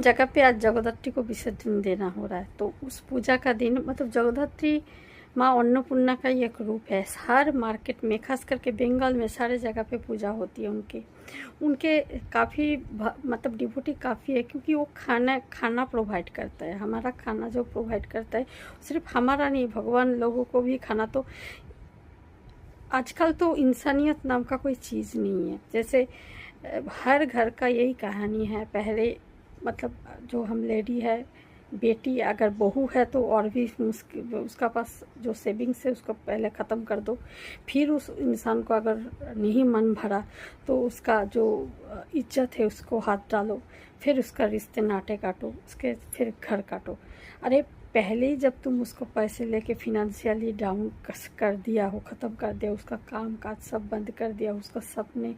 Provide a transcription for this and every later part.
जगह पे आज जगद्धात्री को विसर्जन देना हो रहा है। तो उस पूजा का दिन मतलब जगद्धात्री माँ अन्नपूर्णा का ही एक रूप है। हर मार्केट में खास करके बंगाल में सारे जगह पे पूजा होती है उनकी। उनके काफ़ी मतलब डिवोटी काफ़ी है, क्योंकि वो खाना प्रोवाइड करता है। हमारा खाना जो प्रोवाइड करता है सिर्फ हमारा नहीं, भगवान लोगों को भी खाना। तो आजकल तो इंसानियत नाम का कोई चीज़ नहीं है। जैसे हर घर का यही कहानी है। पहले मतलब जो हम लेडी है, बेटी अगर बहू है तो और भी मुश्किल, उसका पास जो सेविंग्स है उसको पहले ख़त्म कर दो। फिर उस इंसान को अगर नहीं मन भरा तो उसका जो इज्जत है उसको हाथ डालो। फिर उसका रिश्ते नाते काटो, उसके फिर घर काटो। अरे पहले ही जब तुम उसको पैसे लेके फिनेंशियली डाउन कर दिया हो, ख़त्म कर दिया, उसका काम काज सब बंद कर दिया, उसका सपने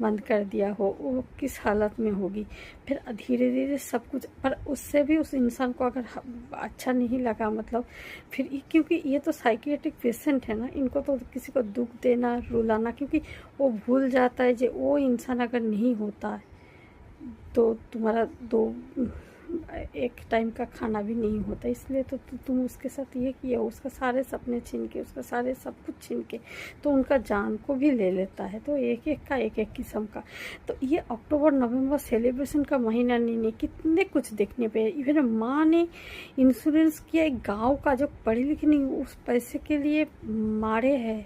बंद कर दिया हो, वो किस हालत में होगी। फिर धीरे धीरे सब कुछ, पर उससे भी उस इंसान को अगर अच्छा नहीं लगा मतलब फिर क्योंकि ये तो साइकियाट्रिक पेशेंट है ना, इनको तो किसी को दुख देना रुलाना, क्योंकि वो भूल जाता है जो वो इंसान अगर नहीं होता तो तुम्हारा दो एक टाइम का खाना भी नहीं होता। इसलिए तो तुम उसके साथ ये किया, उसका सारे सपने छीन के, उसका सारे सब कुछ छीन के तो उनका जान को भी ले लेता है। तो एक एक का एक एक किस्म का। तो ये अक्टूबर नवंबर सेलिब्रेशन का महीना नहीं, कितने कुछ देखने पे। इवन माँ ने इंश्योरेंस किया एक गाँव का, जो पढ़ी लिखी नहीं उस पैसे के लिए मारे है।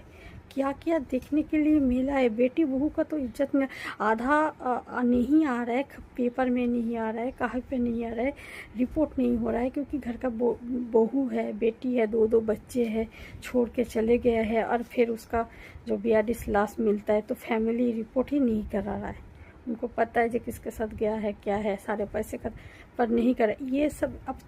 क्या क्या देखने के लिए मिला है। बेटी बहू का तो इज्जत में आधा नहीं आ रहा है, पेपर में नहीं आ रहा है, कागज पे नहीं आ रहा है, रिपोर्ट नहीं हो रहा है, क्योंकि घर का बहू है, बेटी है, दो दो बच्चे हैं, छोड़ के चले गए हैं। और फिर उसका जो BRDS लाश मिलता है तो फैमिली रिपोर्ट ही नहीं करा रहा है। उनको पता है जो किसके साथ गया है क्या है, सारे पैसे का पर नहीं कर। ये सब अब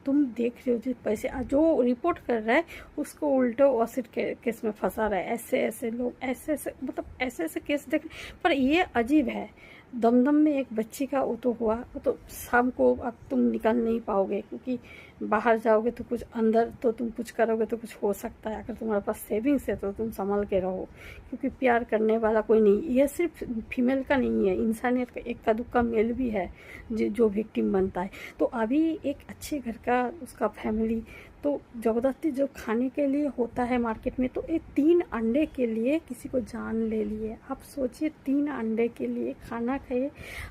तुम देख रहे हो जो पैसे जो रिपोर्ट कर रहा है उसको उल्टो ऑसिड केस में फंसा रहा है। ऐसे ऐसे लोग ऐसे मतलब ऐसे केस देख। पर ये अजीब है, दमदम में एक बच्ची का वो तो हुआ, वो तो शाम को अब तुम निकल नहीं पाओगे, क्योंकि बाहर जाओगे तो कुछ अंदर तो तुम कुछ करोगे तो कुछ हो सकता है। अगर तुम्हारे पास सेविंग्स है तो तुम संभल के रहो, क्योंकि प्यार करने वाला कोई नहीं। ये सिर्फ फीमेल का नहीं है, इंसानियत का एक का दुक्का मेल भी है जो विक्टिम बनता है। तो अभी एक अच्छे घर का उसका फैमिली तो जबरदस्ती जो खाने के लिए होता है मार्केट में, तो ये 3 अंडे के लिए किसी को जान ले लिए। आप सोचिए 3 अंडे के लिए खाना खाइए।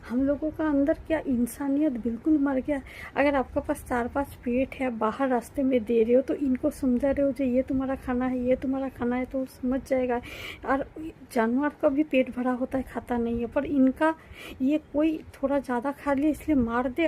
हम लोगों का अंदर क्या इंसानियत बिल्कुल मर गया। अगर आपके पास 4-5 पेट है, बाहर रास्ते में दे रहे हो तो इनको समझा रहे हो जो ये तुम्हारा खाना है, ये तुम्हारा खाना है, तो समझ जाएगा। और जानवर का भी पेट भरा होता है, खाता नहीं है, पर इनका ये कोई थोड़ा ज़्यादा खा लिया इसलिए मार दे।